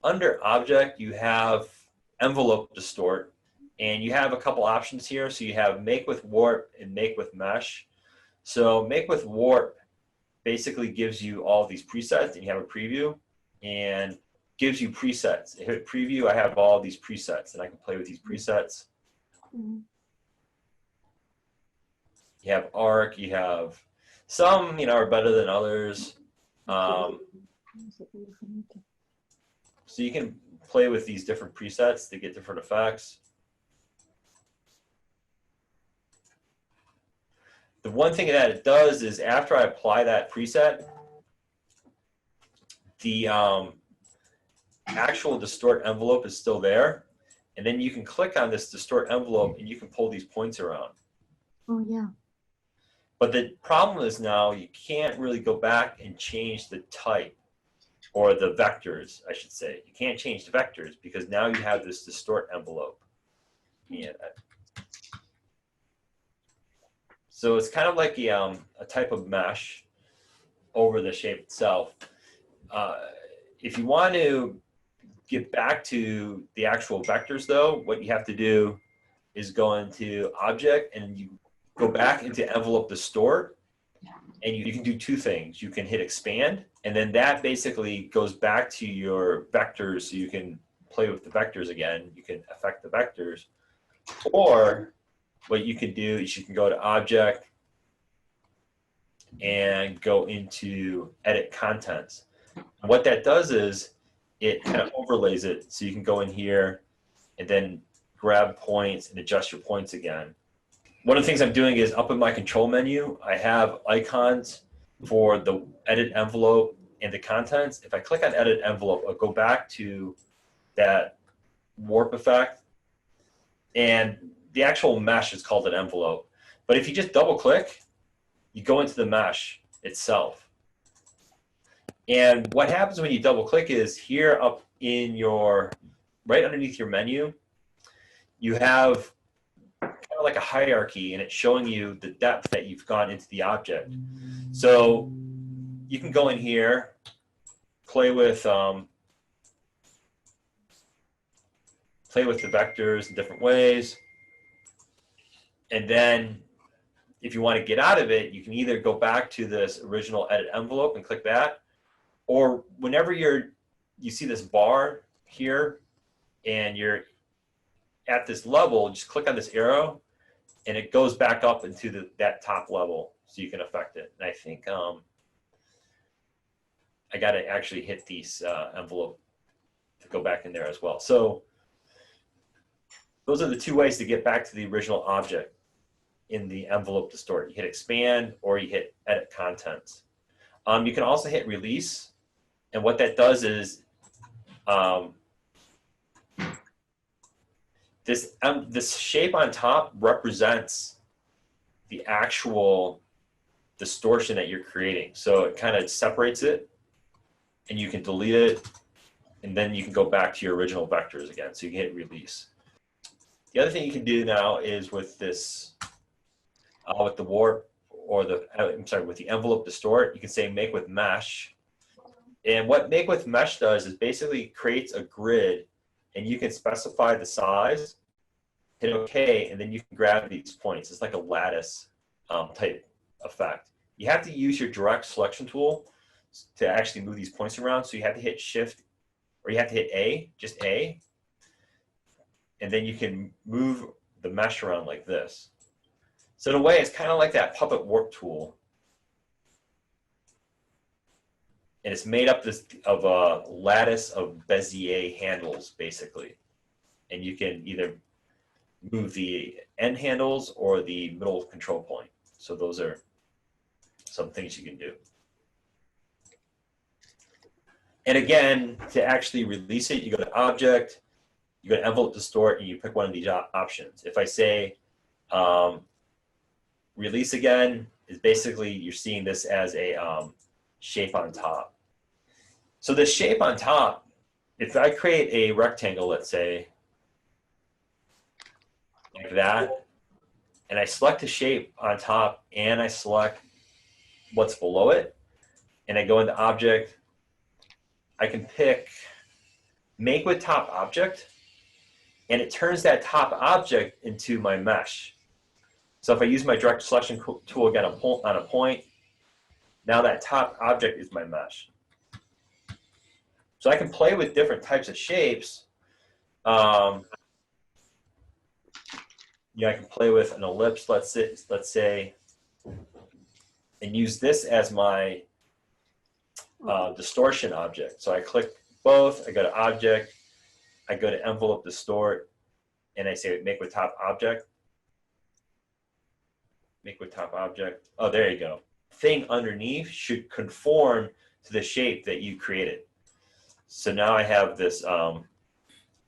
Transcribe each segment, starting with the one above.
under object, you have envelope distort, and you have a couple options here. So you have make with warp and make with mesh. So make with warp basically gives you all these presets, and you have a preview, and gives you presets. If I hit preview, I have all these presets, and I can play with these presets. You have arc, you have some, are better than others. So you can play with these different presets to get different effects. The one thing that it does is after I apply that preset, the actual distort envelope is still there. And then you can click on this distort envelope and you can pull these points around. Oh, yeah. But the problem is now you can't really go back and change the type or the vectors, I should say. You can't change the vectors because now you have this distort envelope. Yeah. So it's kind of like a type of mesh over the shape itself. If you want to get back to the actual vectors, though, what you have to do is go into Object and you go back into Envelope Distort, and you can do two things. You can hit Expand, and then that basically goes back to your vectors, so you can play with the vectors again. You can affect the vectors. Or what you can do is you can go to Object and go into Edit Contents. And what that does is it kind of overlays it, so you can go in here and then grab points and adjust your points again. One of the things I'm doing is up in my control menu, I have icons for the edit envelope and the contents. If I click on edit envelope, I'll go back to that warp effect, and the actual mesh is called an envelope. But if you just double click, you go into the mesh itself. And what happens when you double click is here up in your, right underneath your menu, you have kind of like a hierarchy, and it's showing you the depth that you've gone into the object. So you can go in here, play with the vectors in different ways. And then if you want to get out of it, you can either go back to this original edit envelope and click that, or whenever you see this bar here and you're at this level, just click on this arrow and it goes back up into that top level so you can affect it. And I think I got to actually hit these envelope to go back in there as well. So those are the two ways to get back to the original object in the envelope distort. You hit expand or you hit edit contents. You can also hit release. And what that does is this shape on top represents the actual distortion that you're creating. So it kind of separates it, and you can delete it, and then you can go back to your original vectors again. So you can hit release. The other thing you can do now is with this, with the warp or with the envelope distort, you can say make with mesh. And what make with mesh does is basically creates a grid, and you can specify the size, hit OK, and then you can grab these points. It's like a lattice type effect. You have to use your direct selection tool to actually move these points around. So you have to hit Shift, or you have to hit A, just A, and then you can move the mesh around like this. So in a way, it's kind of like that puppet warp tool. And it's made up of a lattice of Bezier handles, basically. And you can either move the end handles or the middle control point. So those are some things you can do. And again, to actually release it, you go to Object, you go to Envelope Distort, and you pick one of these options. If I say release again, is basically you're seeing this as a shape on top. So this shape on top, if I create a rectangle, let's say, like that, and I select a shape on top and I select what's below it, and I go into Object, I can pick make with top object, and it turns that top object into my mesh. So if I use my direct selection tool again on a point, now that top object is my mesh. So I can play with different types of shapes. I can play with an ellipse, let's say, and use this as my distortion object. So I click both, I go to object, I go to envelope distort, and I say make with top object. Make with top object. Oh, there you go. Thing underneath should conform to the shape that you created. So now I have this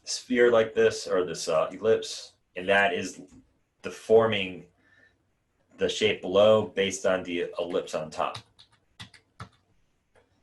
sphere like this, or this ellipse, and that is deforming the shape below based on the ellipse on top.